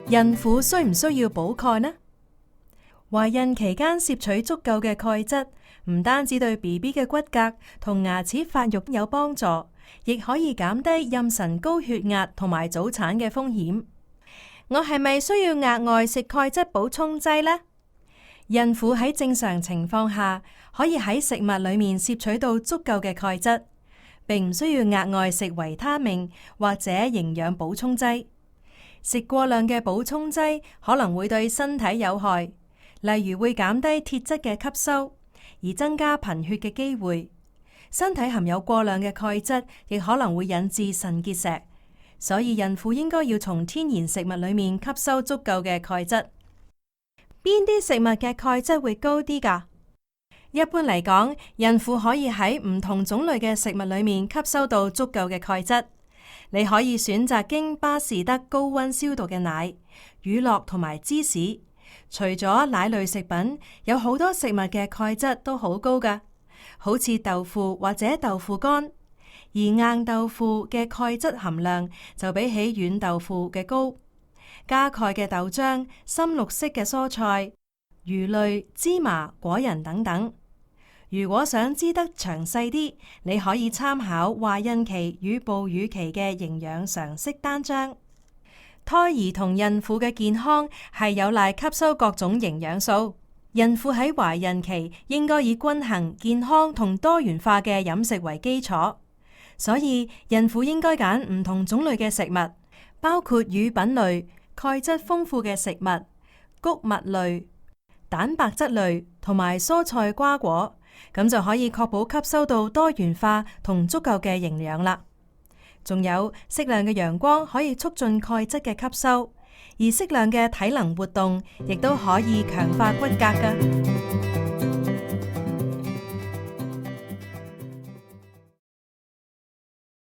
孕婦需唔需要補鈣呢？懷孕期間攝取足夠嘅鈣質，唔單止對 BB 嘅骨骼同牙齒發育有幫助，亦可以減低妊娠高血壓同埋早產嘅風險。我係咪需要額外食鈣質補充劑呢？孕婦喺正常情況下，可以喺食物裏面攝取到足夠嘅鈣質，並唔需要額外食維他命或者營養補充劑。食過量嘅補充劑可能會對身體有害，例如會減低鐵質嘅吸收，而增加貧血嘅機會。身體含有過量嘅鈣質，亦可能會引致腎結石。所以孕婦應該要從天然食物裏面吸收足夠嘅鈣質。邊啲食物嘅鈣質會高啲㗎？一般嚟講，孕婦可以喺唔同種類嘅食物裏面吸收到足夠嘅鈣質。你可以選擇經巴士德高溫消毒嘅奶、乳酪同埋芝士。除咗奶類食品，有好多食物嘅鈣質都好高㗎，好似豆腐或者豆腐乾。而硬豆腐嘅鈣質含量就比起軟豆腐嘅高。加鈣嘅豆漿、深綠色嘅蔬菜、魚類、芝麻、果仁等等。如果想知得詳細啲，你可以參考懷孕期與哺乳期嘅營養常識單張。胎兒同孕婦嘅健康係有賴吸收各種營養素。孕婦喺懷孕期應該以均衡、健康同多元化嘅飲食為基礎，所以孕婦應該揀唔同種類嘅食物，包括乳品類、鈣質豐富嘅食物、穀物類、蛋白質類同埋蔬菜瓜果。咁就可以確保吸收到多元化同足夠嘅營養啦。仲有適量嘅陽光可以促進鈣質嘅吸收，而適量嘅體能活動亦都可以強化骨骼㗎。